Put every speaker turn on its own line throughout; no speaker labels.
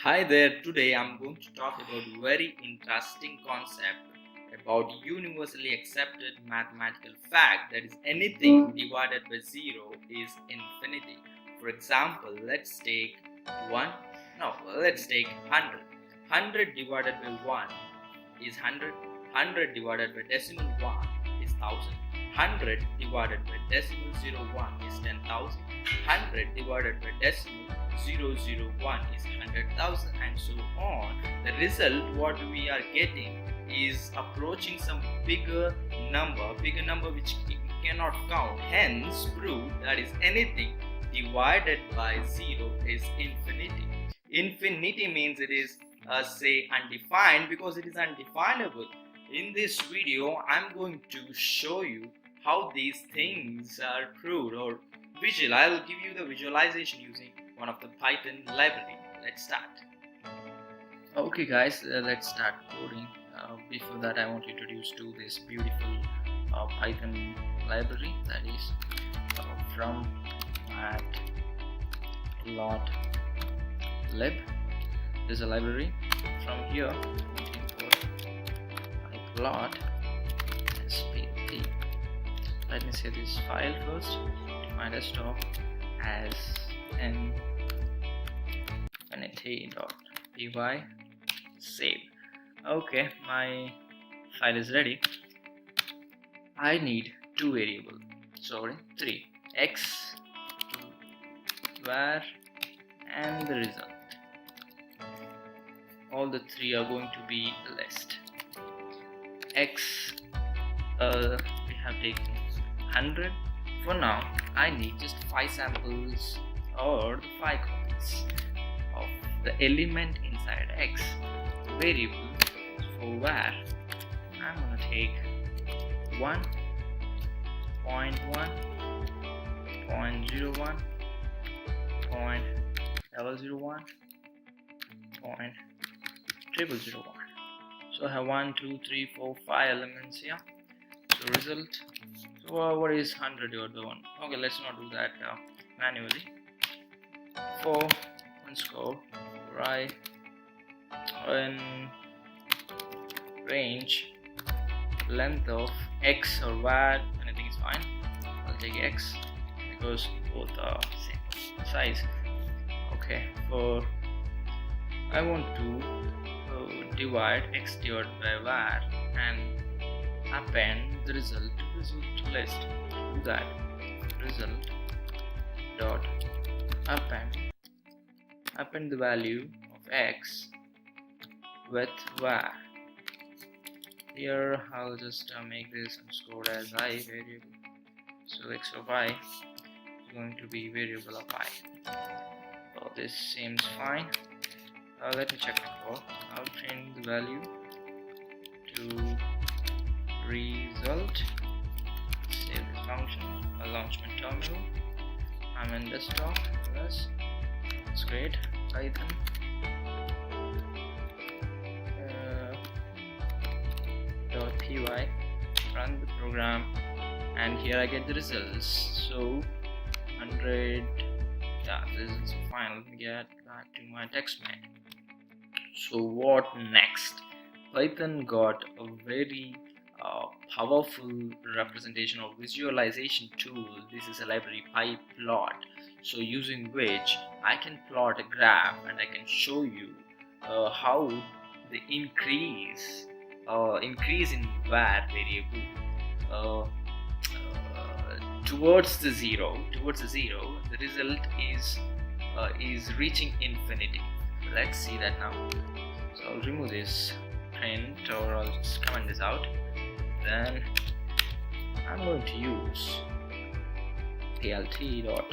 Hi there, today I'm going to talk about a very interesting concept about universally accepted mathematical fact that is anything divided by 0 is infinity. For example, let's take 100. 100 divided by 1 is 100. 100 divided by decimal 1 is 1000. 100 divided by decimal 01 is 10,000. 100 divided by decimal 001 is 100,000, and so on. The result what we are getting is approaching some bigger number which we cannot count. Hence prove that is anything divided by 0 is infinity. Infinity means it is say undefined because it is undefinable. In this video I'm going to show you how these things are proved or visual. I will give you the visualization using one of the Python library. Let's start. Okay guys, let's start coding. Before that I want to introduce to this beautiful Python library, that is from Matplotlib. There's a library. From here we can import pyplot spt. Let me save this file first to my desktop as anythong.py. Save. Okay, my file is ready. I need three: x, var, and the result. All the three are going to be a list. X, we have taken 100. For now I need just 5 samples or the 5 copies of the element inside x. Variable for var I'm gonna take 1, 0.1, 0.01, 0.001, 0.0001. So I have 1, 2, 3, 4, 5 elements here. So result. So what is 100 divided by 1? Okay, let's not do that manually. For underscore right in range length of x or var, anything is fine. I'll take x because both are same size. Okay, for I want to divide x divided by var and append the result to list. Do that. Result dot append the value of x with var. Here I'll just make this underscore as I variable. So x of I is going to be variable of I. So this seems fine. Let me check before. I'll change the value to result. Save this function. I'll launch my terminal. I'm in desktop. Yes, it's great. Python .py, run the program, and here I get the results. So 100. Yeah, this is fine. Let me get back to my text main. So what next? Python got a very powerful representation or visualization tool. This is a library pyplot. So using which I can plot a graph and I can show you how the increase in var variable towards the zero, the result is reaching infinity. Let's see that now. So I'll remove this print, or I'll just comment this out. Then I'm going to use plt.plot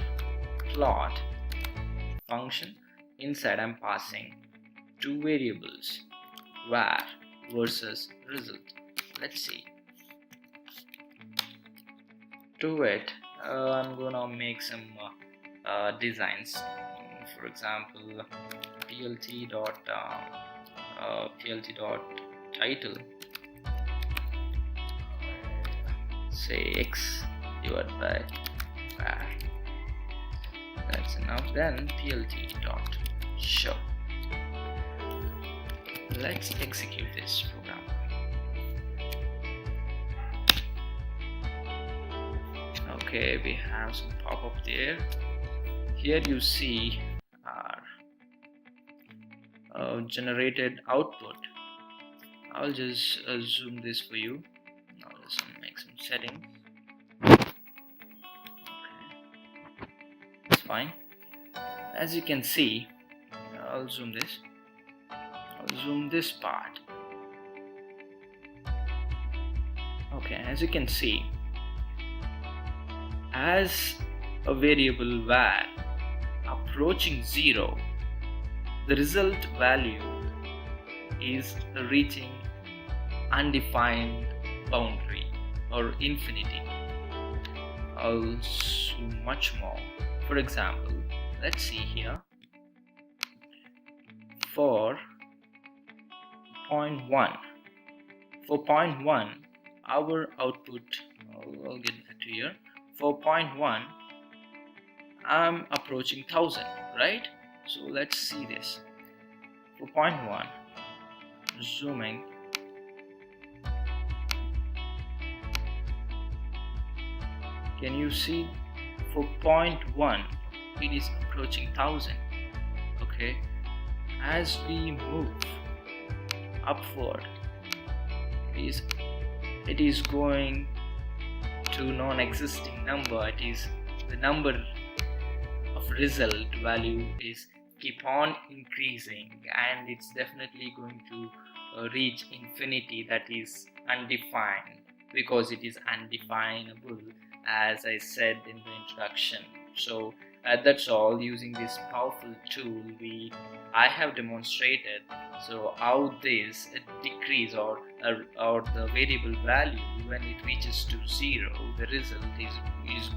function. Inside I'm passing 2 variables, var versus result. Let's see. To it I'm gonna make some designs. For example, plt.title, say x divided by var. That's enough. Then plt.show Let's execute this program. Okay, we have some pop-up there. Here you see our generated output. I'll just zoom this for you. I'll just make some settings. Okay, it's fine. As you can see, I'll zoom this. I'll zoom this part. Okay, as you can see, as a variable var approaching 0, the result value is reaching undefined boundary or infinity. I'll zoom much more. For example, let's see here. For 0.1, our output, I'll get that to here. For 0.1, I'm approaching 1000, right? So let's see this. For 0.1, zooming. Can you see? For 0.1, it is approaching 1000. Okay. As we move upward, it is going to non-existing number. It is the number of result value is keep on increasing, and it's definitely going to reach infinity, that is undefined, because it is undefinable, as I said in the introduction. So that's all. Using this powerful tool I have demonstrated so how this decrease or the variable value, when it reaches to 0, the result is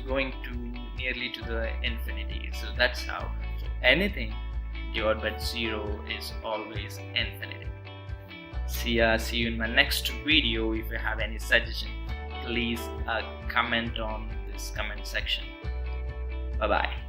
going to nearly to the infinity. So that's how. So anything divided by 0 is always infinity. See you in my next video. If you have any suggestion, please comment on this comment section. Bye bye.